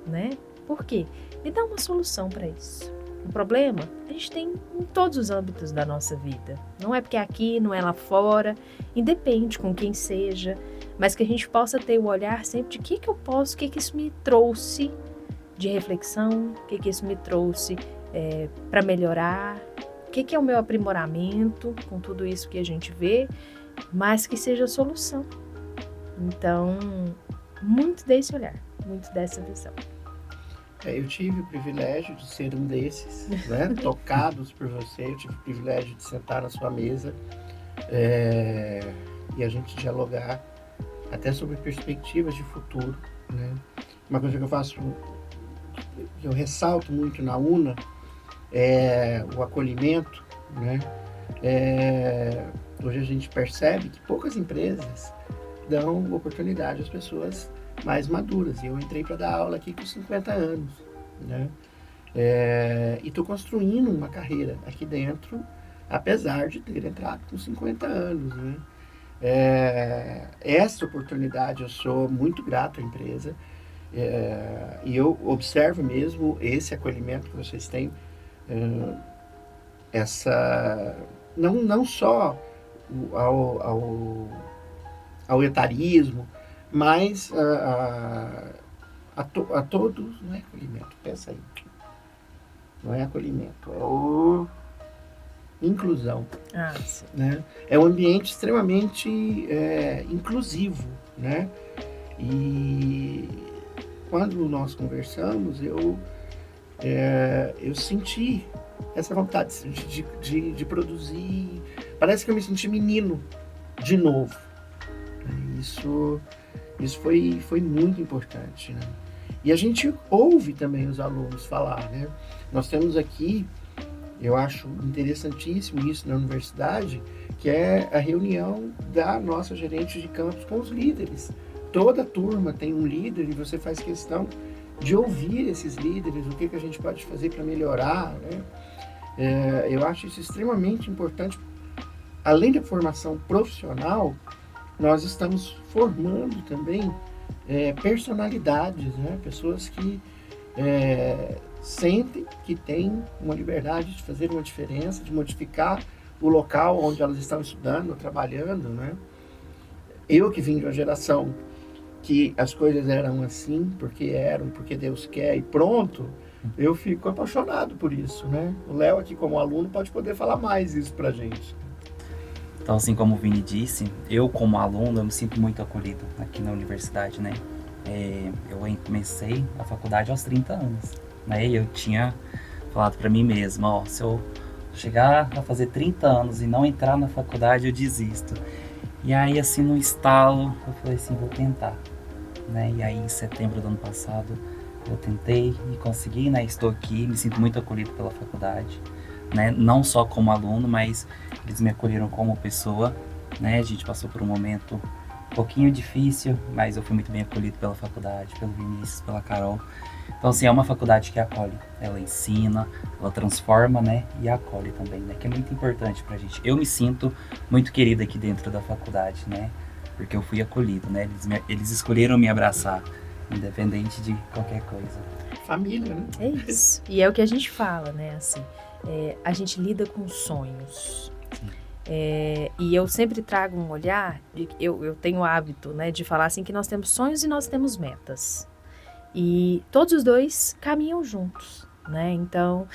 [SPEAKER 3] né? Por quê? Me dá uma solução para isso. O problema a gente tem em todos os âmbitos da nossa vida. Não é porque é aqui, não é lá fora, independe com quem seja, mas que a gente possa ter o olhar sempre de o que eu posso, o que isso me trouxe de reflexão, o que isso me trouxe para melhorar, o que é o meu aprimoramento com tudo isso que a gente vê, mas que seja solução. Então, muito desse olhar, muito dessa visão.
[SPEAKER 2] Eu tive o privilégio de ser um desses, né? Tocados por você. Eu tive o privilégio de sentar na sua mesa e a gente dialogar até sobre perspectivas de futuro, né? Uma coisa que eu faço, que eu ressalto muito na UNA, é o acolhimento, né? Hoje a gente percebe que poucas empresas dão oportunidade às pessoas mais maduras. E eu entrei para dar aula aqui com 50 anos, né? E estou construindo uma carreira aqui dentro, apesar de ter entrado com 50 anos, né? Essa oportunidade, eu sou muito grato à empresa, e eu observo mesmo esse acolhimento que vocês têm, não só ao etarismo, mas a todos. Não é acolhimento, pensa aí, não é acolhimento, inclusão.
[SPEAKER 3] Sim.
[SPEAKER 2] Né? É um ambiente extremamente inclusivo, né? E quando nós conversamos, eu senti essa vontade de produzir. Parece que eu me senti menino de novo. Isso foi muito importante, né? E a gente ouve também os alunos falar, né? Nós temos aqui, eu acho interessantíssimo isso na universidade, que é a reunião da nossa gerente de campus com os líderes. Toda turma tem um líder e você faz questão de ouvir esses líderes, o que a gente pode fazer para melhorar, né? Eu acho isso extremamente importante. Além da formação profissional, nós estamos formando também personalidades, né? Pessoas que sentem que têm uma liberdade de fazer uma diferença, de modificar o local onde elas estão estudando, trabalhando, né? Eu que vim de uma geração que as coisas eram assim, porque Deus quer e pronto, eu fico apaixonado por isso, né? O Léo aqui como aluno pode poder falar mais isso pra gente.
[SPEAKER 1] Então, assim como o Vini disse, eu como aluno, eu me sinto muito acolhido aqui na universidade, né? Eu comecei a faculdade aos 30 anos, né? E eu tinha falado para mim mesmo, ó, se eu chegar a fazer 30 anos e não entrar na faculdade, eu desisto. E aí, assim, no estalo, eu falei assim, vou tentar, né? E aí, em setembro do ano passado, eu tentei e consegui, né? Estou aqui, me sinto muito acolhido pela faculdade, né? Não só como aluno, mas eles me acolheram como pessoa, né? A gente passou por um momento um pouquinho difícil, mas eu fui muito bem acolhido pela faculdade, pelo Vinícius, pela Carol. Então, assim, é uma faculdade que acolhe, ela ensina, ela transforma, né? E acolhe também, né? Que é muito importante pra gente. Eu me sinto muito querido aqui dentro da faculdade, né? Porque eu fui acolhido, né? Eles escolheram me abraçar, independente de qualquer coisa.
[SPEAKER 2] Família, né?
[SPEAKER 3] É isso. E é o que a gente fala, né? Assim, a gente lida com sonhos. E eu sempre trago um olhar, eu tenho o hábito, né, de falar assim que nós temos sonhos e nós temos metas. E todos os dois caminham juntos, né? Então,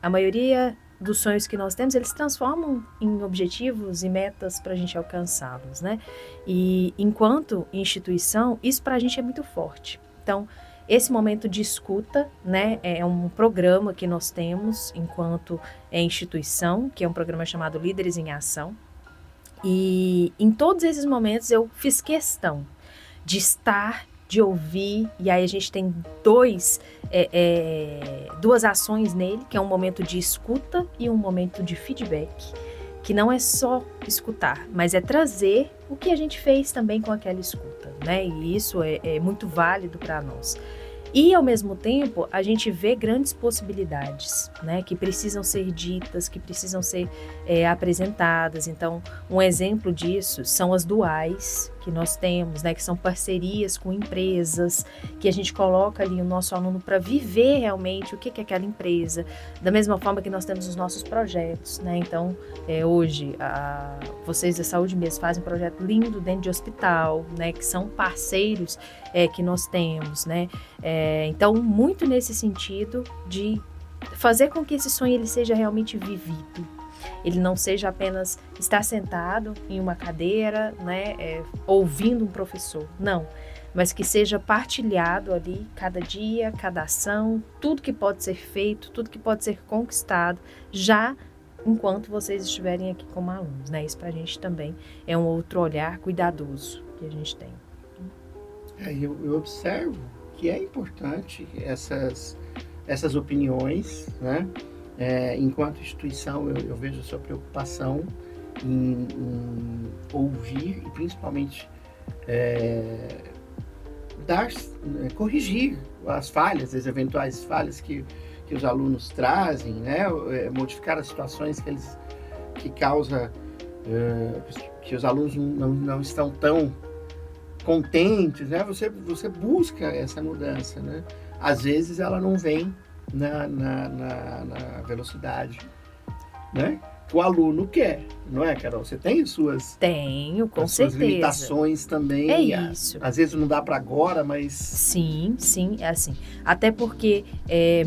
[SPEAKER 3] a maioria dos sonhos que nós temos, eles se transformam em objetivos e metas para a gente alcançá-los, né? E enquanto instituição, isso para a gente é muito forte. Então, esse momento de escuta, né, é um programa que nós temos enquanto instituição, que é um programa chamado Líderes em Ação. E em todos esses momentos eu fiz questão de estar, de ouvir, e aí a gente tem duas ações nele, que é um momento de escuta e um momento de feedback, que não é só escutar, mas é trazer o que a gente fez também com aquela escuta, né? E isso é muito válido para nós. E, ao mesmo tempo, a gente vê grandes possibilidades, né, que precisam ser ditas, que precisam ser apresentadas. Então, um exemplo disso são as duais que nós temos, né, que são parcerias com empresas, que a gente coloca ali o nosso aluno para viver realmente o que é aquela empresa, da mesma forma que nós temos os nossos projetos, né? Então, hoje, vocês da Saúde mesmo fazem um projeto lindo dentro de hospital, né, que são parceiros que nós temos, né? Então, muito nesse sentido de fazer com que esse sonho ele seja realmente vivido. Ele não seja apenas estar sentado em uma cadeira, né, ouvindo um professor, não. Mas que seja partilhado ali cada dia, cada ação, tudo que pode ser feito, tudo que pode ser conquistado, já enquanto vocês estiverem aqui como alunos, né? Isso pra gente também é um outro olhar cuidadoso que a gente tem.
[SPEAKER 2] Eu observo que é importante essas opiniões, né? Enquanto instituição, eu vejo a sua preocupação em ouvir e principalmente corrigir as falhas, as eventuais falhas que os alunos trazem, né? Modificar as situações que causa que os alunos não estão tão contentes, né? Você busca essa mudança, né? Às vezes ela não vem na velocidade, né? que o aluno quer, não é, Carol? Você tem as suas,
[SPEAKER 3] Tenho, com
[SPEAKER 2] as suas
[SPEAKER 3] certeza.
[SPEAKER 2] limitações também.
[SPEAKER 3] É isso.
[SPEAKER 2] Às vezes não dá para agora, mas...
[SPEAKER 3] Sim, é assim. Até porque,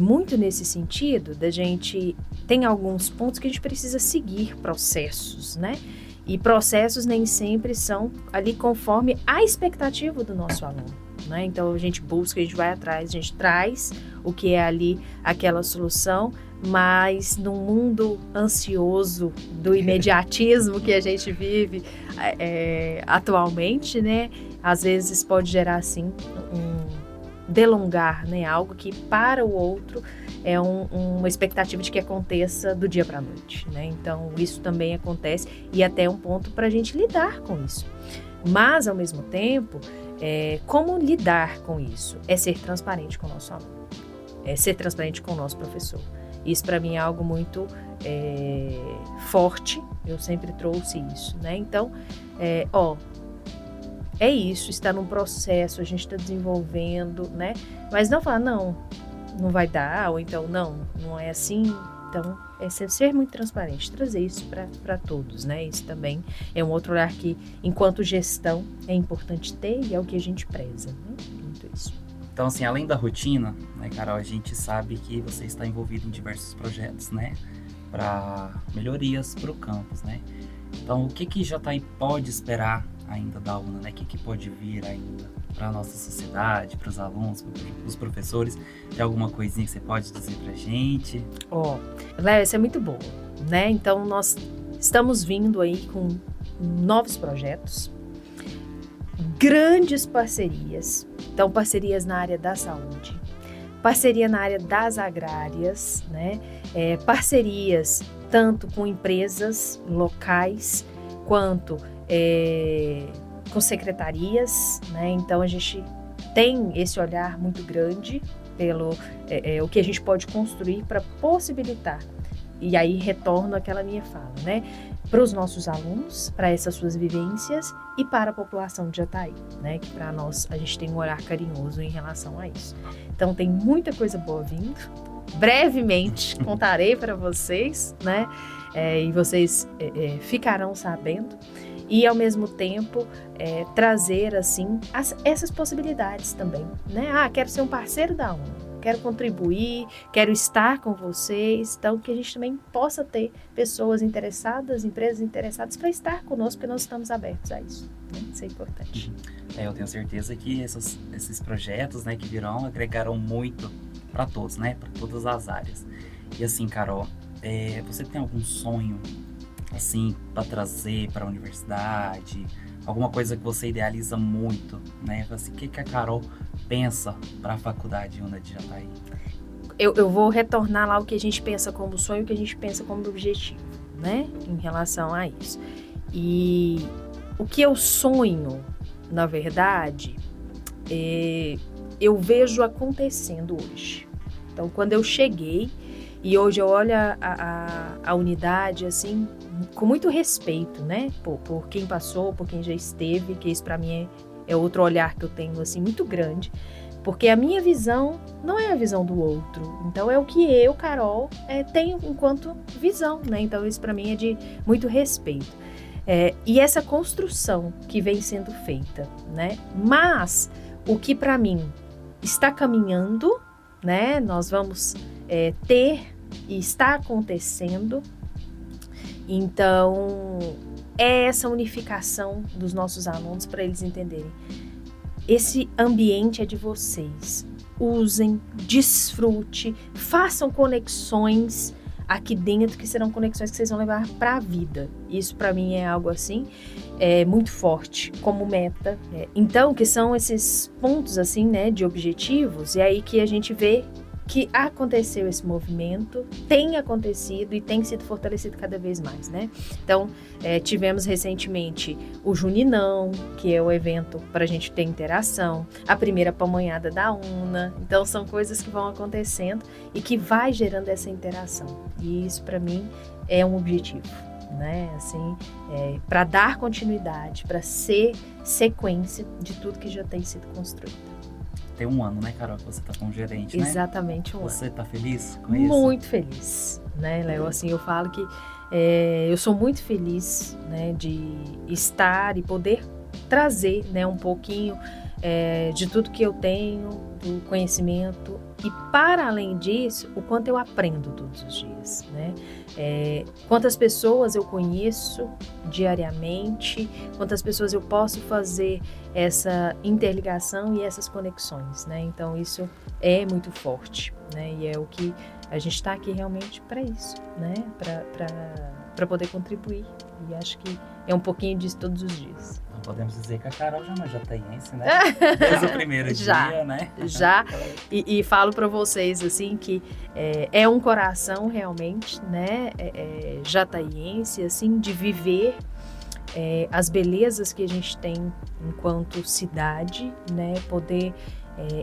[SPEAKER 3] muito nesse sentido, da gente tem alguns pontos que a gente precisa seguir processos, né? E processos nem sempre são ali conforme a expectativa do nosso aluno, né? Então, a gente busca, a gente vai atrás, a gente traz o que é ali aquela solução, mas no mundo ansioso do imediatismo que a gente vive atualmente, né? Às vezes pode gerar, assim, um delongar, né? Algo que para o outro é uma expectativa de que aconteça do dia para a noite, né? Então, isso também acontece e até um ponto para a gente lidar com isso. Mas, ao mesmo tempo, como lidar com isso? É ser transparente com o nosso aluno, é ser transparente com o nosso professor. Isso, para mim, é algo muito forte, eu sempre trouxe isso, né? Então, é isso, está num processo, a gente está desenvolvendo, né? Mas não falar, não vai dar, ou então, não é assim. Então, é ser muito transparente, trazer isso para todos, né? Isso também é um outro olhar que, enquanto gestão, é importante ter e é o que a gente preza, né? Muito isso.
[SPEAKER 1] Então, assim, além da rotina, né, Carol, a gente sabe que você está envolvido em diversos projetos, né? Para melhorias para o campus, né? Então, o que Jataí pode esperar ainda da UNA, né? O que pode vir ainda para a nossa sociedade, para os alunos, para os professores? Tem alguma coisinha que você pode dizer para a gente?
[SPEAKER 3] Léo, isso é muito bom, né? Então, nós estamos vindo aí com novos projetos, grandes parcerias. Então, parcerias na área da saúde, parceria na área das agrárias, né? Parcerias tanto com empresas locais quanto com secretarias, né? Então, a gente tem esse olhar muito grande pelo o que a gente pode construir para possibilitar. E aí retorno àquela minha fala, né? Para os nossos alunos, para essas suas vivências e para a população de Jataí, né? Que para nós a gente tem um olhar carinhoso em relação a isso. Então tem muita coisa boa vindo. Brevemente contarei para vocês, né? E vocês ficarão sabendo. E ao mesmo tempo trazer assim essas possibilidades também, né? Quero ser um parceiro da UNA. Quero contribuir, quero estar com vocês, então que a gente também possa ter pessoas interessadas, empresas interessadas para estar conosco, porque nós estamos abertos a isso, né? Isso é importante.
[SPEAKER 1] Eu tenho certeza que esses projetos, né, que virão agregarão muito para todos, né, para todas as áreas. E assim, Carol, você tem algum sonho, assim, para trazer para a universidade? Alguma coisa que você idealiza muito, né? Assim, o que a Carol pensa para a faculdade UNA de Jataí?
[SPEAKER 3] Eu vou retornar lá o que a gente pensa como sonho, o que a gente pensa como objetivo, né? Em relação a isso. E o que eu sonho, na verdade, eu vejo acontecendo hoje. Então, quando eu cheguei, e hoje eu olho a unidade, assim, com muito respeito, né? Por quem passou, por quem já esteve, que isso para mim é outro olhar que eu tenho, assim, muito grande. Porque a minha visão não é a visão do outro. Então, é o que eu, Carol, tenho enquanto visão, né? Então, isso para mim é de muito respeito. E essa construção que vem sendo feita, né? Mas, o que para mim está caminhando, né? Nós vamos ter e está acontecendo. Então, é essa unificação dos nossos alunos para eles entenderem. Esse ambiente é de vocês. Usem, desfrute, façam conexões aqui dentro, que serão conexões que vocês vão levar para a vida. Isso para mim é algo assim, muito forte como meta. Então, que são esses pontos assim, né, de objetivos, e aí que a gente vê que aconteceu esse movimento, tem acontecido e tem sido fortalecido cada vez mais, né? Então, tivemos recentemente o Juninão, que é o evento para a gente ter interação, a primeira pamonhada da UNA. Então, são coisas que vão acontecendo e que vai gerando essa interação. E isso, para mim, é um objetivo, né? Assim, para dar continuidade, para ser sequência de tudo que já tem sido construído.
[SPEAKER 1] Tem um ano, né, Carol, que você tá como gerente, né?
[SPEAKER 3] Exatamente um ano.
[SPEAKER 1] Você tá feliz com isso?
[SPEAKER 3] Muito feliz, né, Léo? Assim, eu falo que Eu sou muito feliz, né, de estar e poder trazer, né, um pouquinho de tudo que eu tenho, do conhecimento, e para além disso, o quanto eu aprendo todos os dias, né? Quantas pessoas eu conheço diariamente, quantas pessoas eu posso fazer essa interligação e essas conexões, né? Então isso é muito forte, né? E é o que a gente está aqui realmente para isso, né? Para poder contribuir. E acho que é um pouquinho disso todos os dias.
[SPEAKER 1] Não podemos dizer que a Carol já é uma jataiense, né? Desde o primeiro dia, né?
[SPEAKER 3] Já. E falo para vocês, assim, que é um coração realmente, né? Jataiense, assim, de viver as belezas que a gente tem enquanto cidade, né? Poder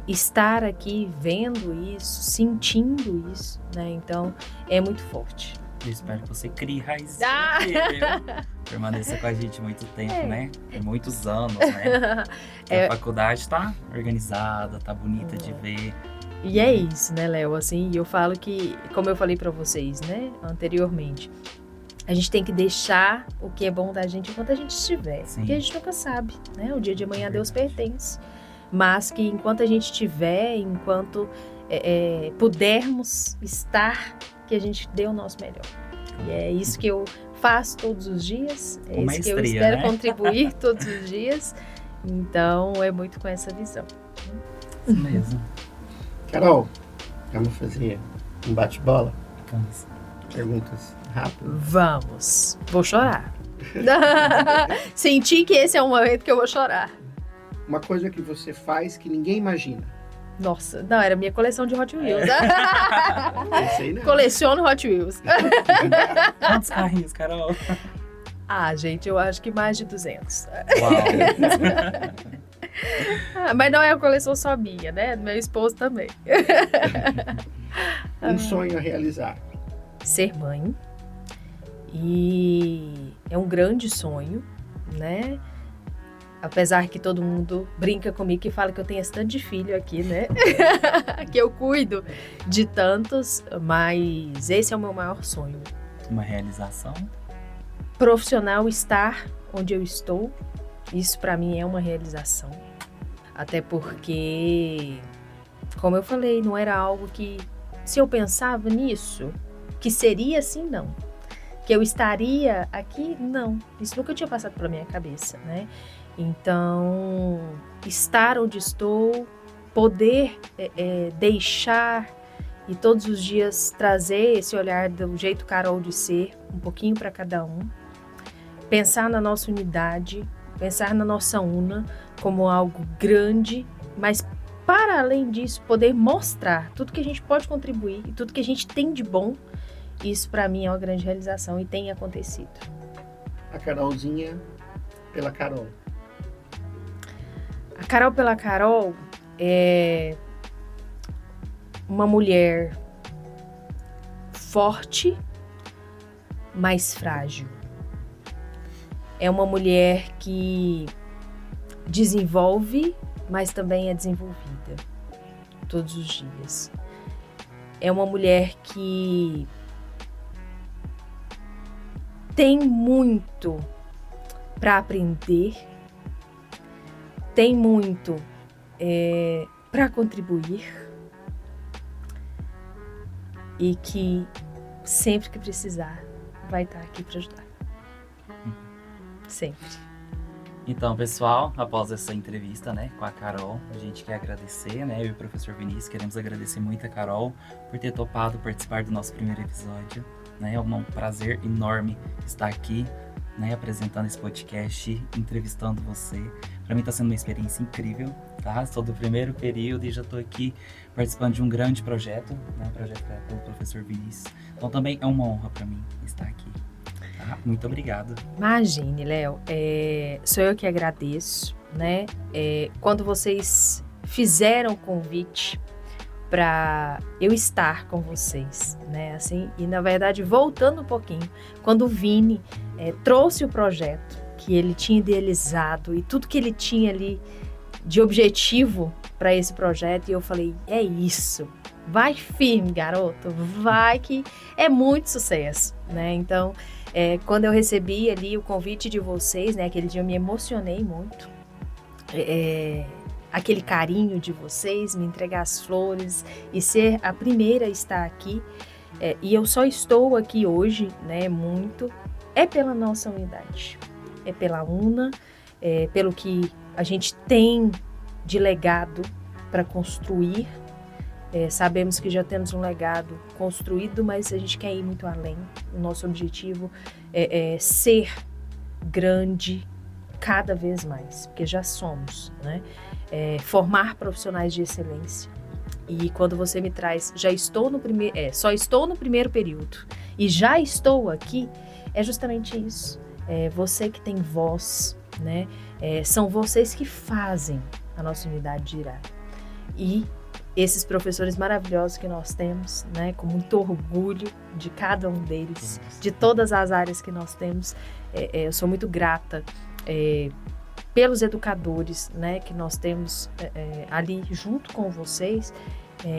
[SPEAKER 3] estar aqui vendo isso, sentindo isso, né? Então, é muito forte.
[SPEAKER 1] Eu espero que você crie raízes. Permaneça com a gente muito tempo, né? Tem muitos anos, né? A faculdade tá organizada, tá bonita de ver.
[SPEAKER 3] E é isso, né, Léo? Assim, eu falo que, como eu falei pra vocês, né, anteriormente, a gente tem que deixar o que é bom da gente enquanto a gente estiver.
[SPEAKER 1] Sim.
[SPEAKER 3] Porque a gente nunca sabe, né? O dia de amanhã a Deus pertence. Mas que enquanto a gente estiver, enquanto pudermos estar, que a gente dê o nosso melhor. E é isso que eu faço todos os dias, é isso que eu espero contribuir todos os dias. Então, é muito com essa visão.
[SPEAKER 1] Isso mesmo.
[SPEAKER 2] Carol, vamos fazer um bate-bola?
[SPEAKER 1] Vamos.
[SPEAKER 2] Perguntas rápidas?
[SPEAKER 3] Vamos. Vou chorar. Senti que esse é um momento que eu vou chorar.
[SPEAKER 2] Uma coisa que você faz que ninguém imagina.
[SPEAKER 3] Nossa, não, era minha coleção de Hot Wheels.
[SPEAKER 2] Sei não.
[SPEAKER 3] Coleciono Hot Wheels.
[SPEAKER 1] Quantos carrinhos, Carol?
[SPEAKER 3] Gente, eu acho que mais de 200.
[SPEAKER 1] Uau!
[SPEAKER 3] Mas não é a coleção só minha, né? Do meu esposo também.
[SPEAKER 2] Um sonho a realizar.
[SPEAKER 3] Ser mãe. E é um grande sonho, né? Apesar que todo mundo brinca comigo e fala que eu tenho esse tanto de filho aqui, né? Que eu cuido de tantos, mas esse é o meu maior sonho.
[SPEAKER 1] Uma realização?
[SPEAKER 3] Profissional, estar onde eu estou, isso para mim é uma realização. Até porque, como eu falei, não era algo que, se eu pensava nisso, que seria assim, não. Que eu estaria aqui, não. Isso nunca tinha passado pela minha cabeça, né? Então, estar onde estou, poder deixar e todos os dias trazer esse olhar do jeito Carol de ser, um pouquinho para cada um. Pensar na nossa unidade, pensar na nossa una como algo grande, mas para além disso, poder mostrar tudo que a gente pode contribuir e tudo que a gente tem de bom, isso para mim é uma grande realização e tem acontecido.
[SPEAKER 2] A Carolzinha pela Carol.
[SPEAKER 3] A Carol pela Carol é uma mulher forte, mas frágil. É uma mulher que desenvolve, mas também é desenvolvida todos os dias. É uma mulher que tem muito para aprender, tem muito para contribuir e que sempre que precisar vai estar aqui para ajudar. Sempre.
[SPEAKER 1] Então, pessoal, após essa entrevista, né, com a Carol, a gente quer agradecer, né, eu e o professor Vinícius queremos agradecer muito a Carol por ter topado participar do nosso primeiro episódio, né, é um prazer enorme estar aqui, né, apresentando esse podcast, entrevistando você. Para mim está sendo uma experiência incrível, tá? Sou do primeiro período e já estou aqui participando de um grande projeto, né, um projeto pelo professor Vinícius. Então também é uma honra para mim estar aqui. Tá? Muito obrigado.
[SPEAKER 3] Imagine, Léo, sou eu que agradeço, né? Quando vocês fizeram o convite para eu estar com vocês, né? Assim, e na verdade, voltando um pouquinho, quando o Vini trouxe o projeto que ele tinha idealizado e tudo que ele tinha ali de objetivo para esse projeto, e eu falei, é isso, vai firme, garoto, vai que é muito sucesso, né? Então, Quando eu recebi ali o convite de vocês, né, aquele dia eu me emocionei muito. Aquele carinho de vocês, me entregar as flores e ser a primeira a estar aqui. E eu só estou aqui hoje, né, muito, pela nossa unidade, pela UNA, pelo que a gente tem de legado para construir. Sabemos que já temos um legado construído, mas a gente quer ir muito além. O nosso objetivo é ser grande cada vez mais, porque já somos, né? Formar profissionais de excelência. E quando você me traz, só estou no primeiro período e já estou aqui, é justamente isso. Você que tem voz, né? São vocês que fazem a nossa unidade girar. E esses professores maravilhosos que nós temos, né, com muito orgulho de cada um deles, de todas as áreas que nós temos, eu sou muito grata pelos educadores, né, que nós temos ali junto com vocês.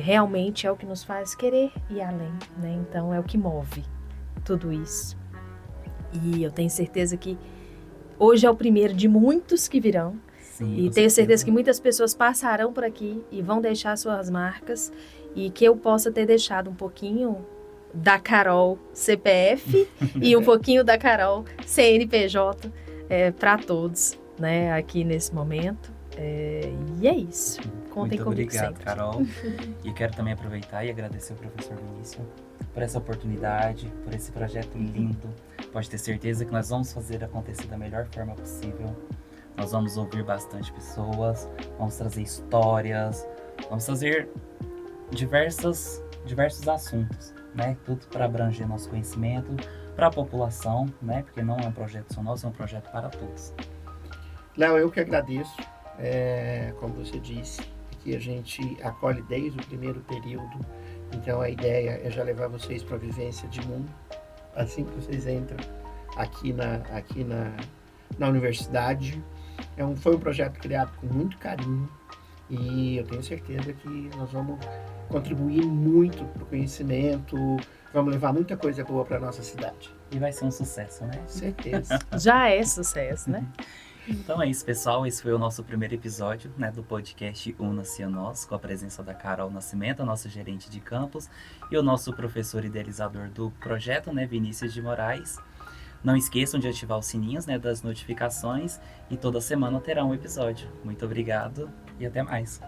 [SPEAKER 3] Realmente é o que nos faz querer ir além, né? Então é o que move tudo isso. E eu tenho certeza que hoje é o primeiro de muitos que virão.
[SPEAKER 1] Sim,
[SPEAKER 3] e tenho certeza que muitas pessoas passarão por aqui e vão deixar suas marcas, e que eu possa ter deixado um pouquinho da Carol CPF e um pouquinho da Carol CNPJ para todos, né, aqui nesse momento. E é isso. Contem comigo
[SPEAKER 1] obrigado,
[SPEAKER 3] sempre.
[SPEAKER 1] Carol. E quero também aproveitar e agradecer ao professor Vinícius por essa oportunidade, por esse projeto lindo. Pode ter certeza que nós vamos fazer acontecer da melhor forma possível. Nós vamos ouvir bastante pessoas, vamos trazer histórias, vamos trazer diversos assuntos, né? Tudo para abranger nosso conhecimento para a população, né? Porque não é um projeto só nosso, é um projeto para todos.
[SPEAKER 2] Léo, eu que agradeço. Como você disse, que a gente acolhe desde o primeiro período. Então a ideia é já levar vocês para a vivência de mundo, assim que vocês entram aqui na universidade. Foi um projeto criado com muito carinho e eu tenho certeza que nós vamos contribuir muito para o conhecimento, vamos levar muita coisa boa para a nossa cidade.
[SPEAKER 1] E vai ser um sucesso, né?
[SPEAKER 2] Certeza.
[SPEAKER 3] Já é sucesso, né?
[SPEAKER 1] Então é isso, pessoal. Esse foi o nosso primeiro episódio, né, do podcast Una-se a Nós, com a presença da Carol Nascimento, a nossa gerente de campus, e o nosso professor idealizador do projeto, né, Vinícius de Moraes. Não esqueçam de ativar os sininhos, né, das notificações, e toda semana terá um episódio. Muito obrigado e até mais.